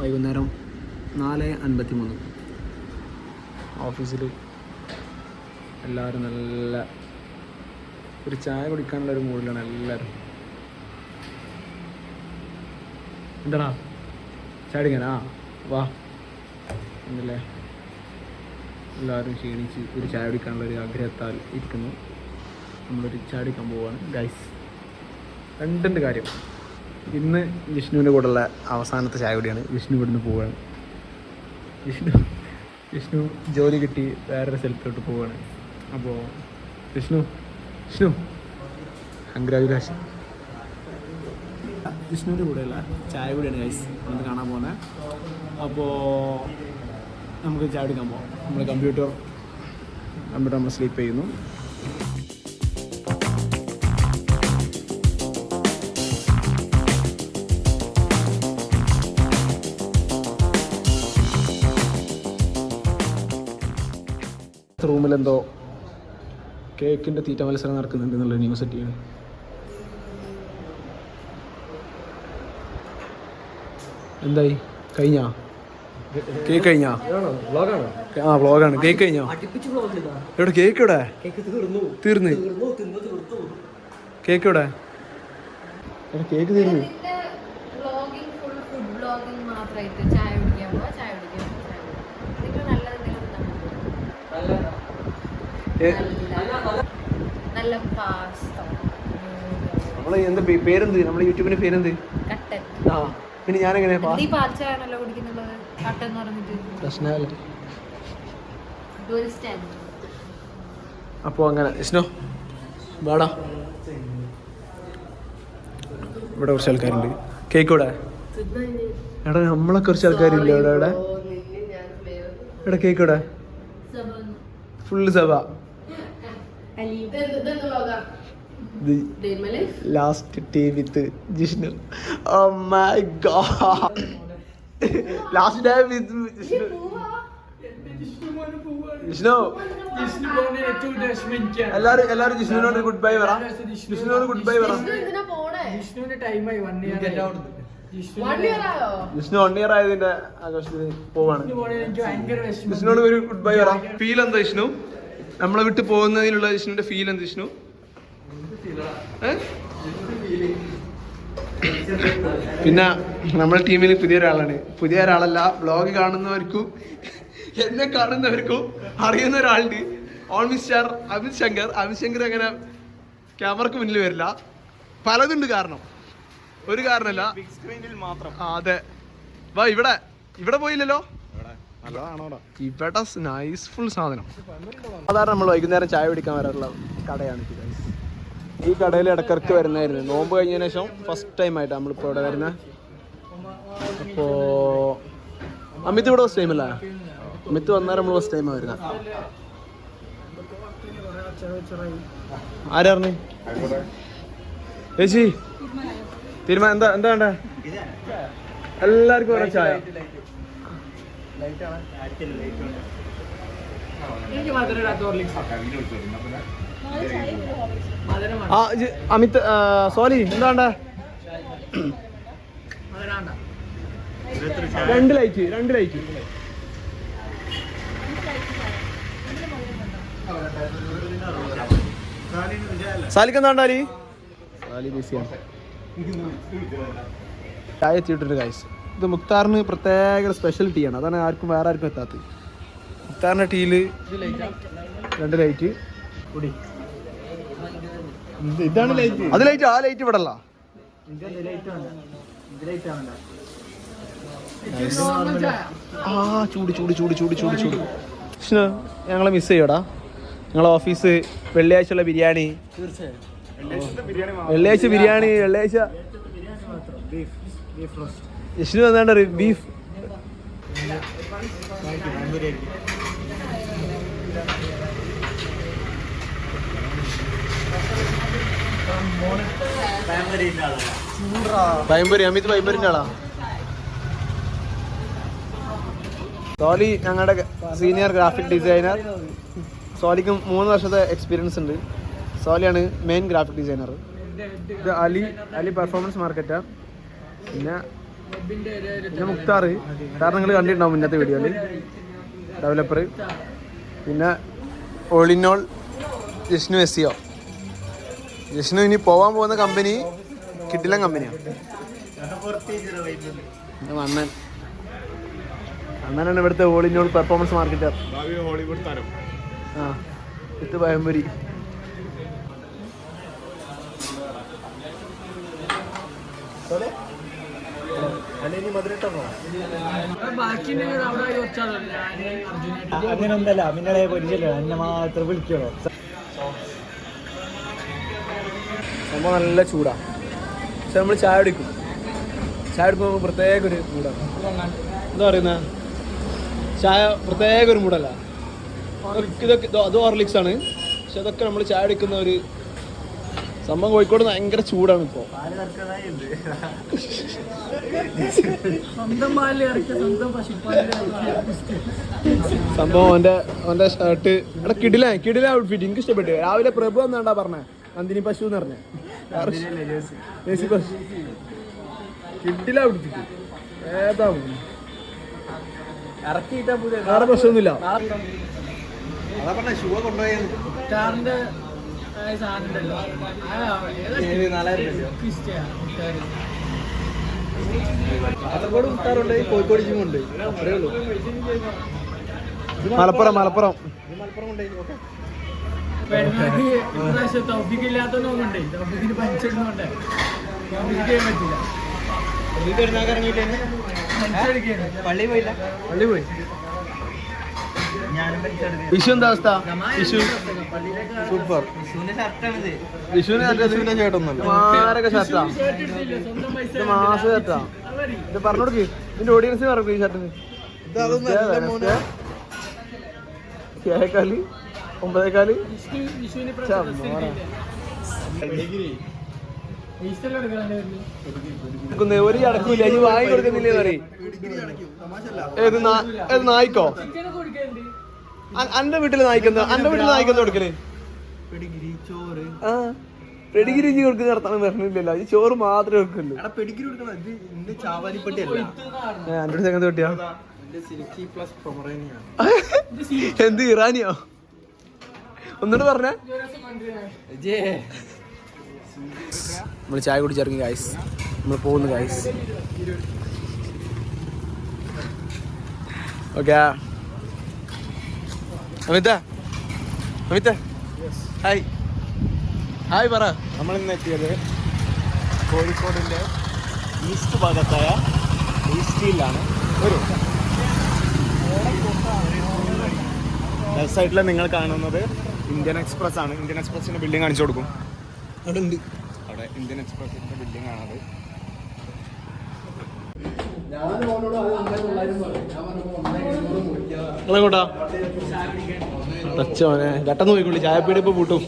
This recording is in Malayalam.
വൈകുന്നേരം 4:53. ഓഫീസിൽ എല്ലാവരും നല്ല ഒരു ചായ കുടിക്കാനുള്ളൊരു മൂഡിലാണ് എല്ലാവരും. എന്താടാ ചായ കുടിക്കാനാ? വാ എന്നല്ലേ എല്ലാവരും ക്ഷീണിച്ച് ഒരു ചായ കുടിക്കാനുള്ളൊരു ആഗ്രഹത്താൽ ഇരിക്കുന്നു. നമ്മളൊരു ചായ കുടിക്കാൻ പോവുകയാണ് ഗൈസ്. രണ്ടുണ്ട് കാര്യം. ഇന്ന് വിഷ്ണുവിൻ്റെ കൂടെയുള്ള അവസാനത്തെ ചായ കുടിയാണ്. വിഷ്ണു ഇവിടുന്ന് പോവുകയാണ്. വിഷ്ണു ജോലി കിട്ടി വേറൊരു സ്ഥലത്തോട്ട് പോവുകയാണ്. അപ്പോൾ വിഷ്ണു കൺഗ്രാജുലേഷൻ. വിഷ്ണുവിൻ്റെ കൂടെയുള്ള ചായ കുടിയാണ് ഗൈസ് നമ്മൾ കാണാൻ പോകുന്നത്. അപ്പോൾ നമുക്ക് ചായ കുടിക്കാൻ പോകാം. നമ്മൾ കമ്പ്യൂട്ടർ നമ്മൾ സ്ലീപ്പ് ചെയ്യുന്നു. റൂമിലെന്തോ കേക്കിൻ്റെ തീറ്റ മത്സരം നടക്കുന്നുണ്ട് എന്നുള്ള ന്യൂസ് കിട്ടിയാണ്. എന്തായി കഴിഞ്ഞാ? കേക്ക് കഴിഞ്ഞാ? ആ വ്ളോഗാണ്. കേക്ക് കഴിഞ്ഞോ? എവിടെ കേക്ക്? എവിടെ തീർന്ന്? കേക്ക് എവിടെ? കേക്ക് തീർന്നു. നമ്മളെ എന്താ പേരെന്ത്? നമ്മളെ യൂട്യൂബിന്റെ പേരെന്ത്? ആ പിന്നെ ഞാനെങ്ങനെ അപ്പോ അങ്ങനെ ഇഷ്ണോ വാടാ. ഇവിടെ കുറച്ച് ആൾക്കാരുണ്ട്. കേക്ക് ഇവിടെ എടാ നമ്മളെ കുറച്ച് ആൾക്കാരില്ല ഇവിടെ. ഇവിടെ ഇവിടെ കേക്ക് ഇവിടെ ഫുള്ള് സഭ. Last tea with Jishnu. Oh my god, last day with Jishnu. എല്ലാരും ജിഷ്ണുവിനോട് ഗുഡ് ബൈ പറ. ജിഷ്ണുവിനോട് ഗുഡ് ബൈ പറ. ജിഷ്ണു 1 year ആയതിന്റെ ആഘോഷത്തിന് പോവാണ്. ജിഷ്ണുവിനോട് ഒരു ഗുഡ് ബൈ പറ. ഫീൽ എന്താ ജിഷ്ണു? നമ്മളെ വിട്ട് പോകുന്നതിലുള്ള ജിഷ്ണുവിന്റെ ഫീൽ എന്താ ജിഷ്ണു? പിന്നെ നമ്മുടെ ടീമിൽ പുതിയ ഒരാളല്ല. വ്ളോഗ് കാണുന്നവർക്കും എന്നെ കാണുന്നവർക്കും അറിയുന്ന ഒരാളുണ്ട്. ഓൾമി സ്റ്റാർ അമിത് ശങ്കർ. അങ്ങനെ ക്യാമറക്ക് മുന്നിൽ വരില്ല. പലതുണ്ട് കാരണം, ഒരു കാരണമല്ല. അതെ വാ. ഇവിടെ പോയില്ലല്ലോ. ഇവിടെ നൈസ് ഫുൾ സാധനം. സാധാരണ നമ്മൾ വൈകുന്നേരം ചായ പിടിക്കാൻ വരാറുള്ള കടയാണ് ഈ കടയിൽ ഇടക്കിടക്ക് വരുന്നതായിരുന്നു. നോമ്പ് കഴിഞ്ഞതിന് ശേഷം ഫസ്റ്റ് ടൈം ആയിട്ട് നമ്മളിപ്പോൾ ഇവിടെ വരുന്നത്. അപ്പോൾ അമിത് ഇവിടെ ഫസ്റ്റ് ടൈം അല്ലേ? അമിത് വന്നാൽ നമ്മൾ ഫസ്റ്റ് ടൈമാണ് വരുന്നത്. ആരാറിന് ചേച്ചി തീരുമാനം എന്താ വേണ്ടേ? എല്ലാവർക്കും ഓരോ ചായ. അമിത് സോലി എന്താ വേണ്ടേ? 2 ലൈറ്റ്. സാലിക്ക് എന്താ വേണ്ടാലി? സാലി ബിസിയാണ്. ചായ എത്തിയിട്ടുണ്ട് ഗൈസ്. ഇത് മുക്താറിന് പ്രത്യേക സ്പെഷ്യൽ ടീ ആണ്. അതാണ് വേറെ ആർക്കും എത്താത്തത്. മുക്താറിന്റെ ടീയില് 2 ലൈറ്റ്. ഇതാണ് ലൈറ്റ്. അത് ലൈറ്റ്. ആ ലൈറ്റ് ഇവിടെ അല്ല. ആ ചൂട്. ഞങ്ങളെ മിസ് ചെയ്യടാ. ഞങ്ങളെ ഓഫീസ് വെള്ളിയാഴ്ച ബിരിയാണി. വെള്ളിയാഴ്ച ജിഷ്ണു വന്നാണ്ട് ബീഫ്. അമിത് പൈമ്പരിന്റെ ആളാ. സോലി ഞങ്ങളുടെ സീനിയർ ഗ്രാഫിക് ഡിസൈനർ. സോലിക്കും 3 വർഷത്തെ എക്സ്പീരിയൻസ് ഉണ്ട്. സോലിയാണ് മെയിൻ ഗ്രാഫിക് ഡിസൈനർ. ഇത് അലി പെർഫോമൻസ് മാർക്കറ്റാ. പിന്നെ പിന്നെ മുക്താർ, കാരണം നിങ്ങൾ കണ്ടിട്ടുണ്ടാവും മുന്നത്തെ വീഡിയോയിൽ, ഡെവലപ്പർ. പിന്നെ all in all Jishnu SEO. Jishnu ഇനി പോവാൻ പോകുന്ന കമ്പനി കിടിലൻ കമ്പനിയാണ്. അണ്ണൻ അണ്ണനാണ് ഇവിടുത്തെ all in all performance marketer. Hollywood താരം. ആ ഇത് പഴംപൊരി. അങ്ങനൊന്നല്ല, നിങ്ങളെ പരിചയമില്ല, എന്നെ മാത്രം വിളിക്കണോ? സംഭവം നല്ല ചൂടാണ്. പക്ഷെ നമ്മൾ ചായ കുടിക്കും. ചായ കുടിക്കുമ്പോൾ പ്രത്യേക ഒരു മൂടാണ്. എന്താ പറയുന്നത്, ചായ പ്രത്യേക ഒരു മൂടല്ല. ഇതൊക്കെ അത് ഹോർലിക്സ് ആണ്. പക്ഷെ അതൊക്കെ നമ്മൾ ചായ കുടിക്കുന്ന ഒരു സംഭവം. കോഴിക്കോട് ഭയങ്കര ചൂടാണ് ഇപ്പോൾ. സംഭവം അവൻ്റെ ഷർട്ട് അവിടെ കിടില ഔട്ട്ഫിറ്റ് എനിക്ക് ഇഷ്ടപ്പെട്ടു. രാവിലെ പ്രഭു എന്നാണ്ടാ പറഞ്ഞേ, നന്ദിനി പശു എന്ന് പറഞ്ഞേ. കിടില ഔട്ട്ഫിറ്റ് ഏതാ ഇറക്കിയിട്ടാ പുതിയ വേറെ പ്രശ്നമൊന്നുമില്ല. അതാ പറഞ്ഞ ഷൂ കൊണ്ടുപോയത് കാസർഗോഡ് മുട്ടാറുണ്ട്, കോഴിക്കോട് ജിമ്മുണ്ട്. അത്രേ ഉള്ളൂ. മലപ്പുറം മലപ്പുറം പള്ളി പോയില്ല. വിഷു എന്താ അവസ്ഥ? വിഷു സൂപ്പർ. വിഷുവിന്റെ ചേട്ടൊന്നുമല്ല, മാരൊക്കെ ഷർട്ടാ. ഇത് മാസ ഷർട്ടാ. ഇത് പറഞ്ഞു കൊടുക്ക്, ഇതിന്റെ ഓഡിയൻസ് പറഞ്ഞു ഈ ഷർട്ടിന്. 7:15 9:15. ഒരു അടക്കൂല, ഇനി വാങ്ങി കൊടുക്കുന്നില്ലേ പറയും. ഏത് നായിക്കോ? അന്റെ വീട്ടില് നായിക്കുന്ന കൊടുക്കല്? ആ പെഡിഗിരി കൊടുക്കുന്ന നടത്താൻ പറഞ്ഞില്ലല്ലോ. ഈ ചോറ് മാത്രമേ കൊടുക്കുള്ളൂ. എന്റെ സെക്കൻഡ് തൊട്ടിയാ എന്ത് ഇറാനിയോ? ഒന്നുകൂടെ പറഞ്ഞേ. നമ്മൾ ചായ കുടിച്ചിറങ്ങി ഗായ്സ്, നമ്മൾ പോകുന്നു ഗായ്സ്. ഓക്കെ അമിത ഹായ് ഹായ് പറ. നമ്മളിന്ന് എത്തിയത് കോഴിക്കോടിൻ്റെ ഈസ്റ്റ് ഭാഗത്തായ ഈസ്റ്റിലാണ്. ലെഫ്റ്റ് സൈഡിൽ നിങ്ങൾ കാണുന്നത് ഇന്ത്യൻ എക്സ്പ്രസ് ആണ്. ഇന്ത്യൻ എക്സ്പ്രസിൻ്റെ ബിൽഡിംഗ് കാണിച്ചു കൊടുക്കും. അവിടെ ഉണ്ട്, അവിടെ ഇന്ത്യൻ എക്സ്പ്രസിൻ്റെ ബിൽഡിംഗ് ആണത്. നിങ്ങളെങ്ങോട്ടാ? പെട്ടെന്ന് പോയിക്കൊള്ളി, ചായപ്പീടി ഇപ്പൊ പൂട്ടും.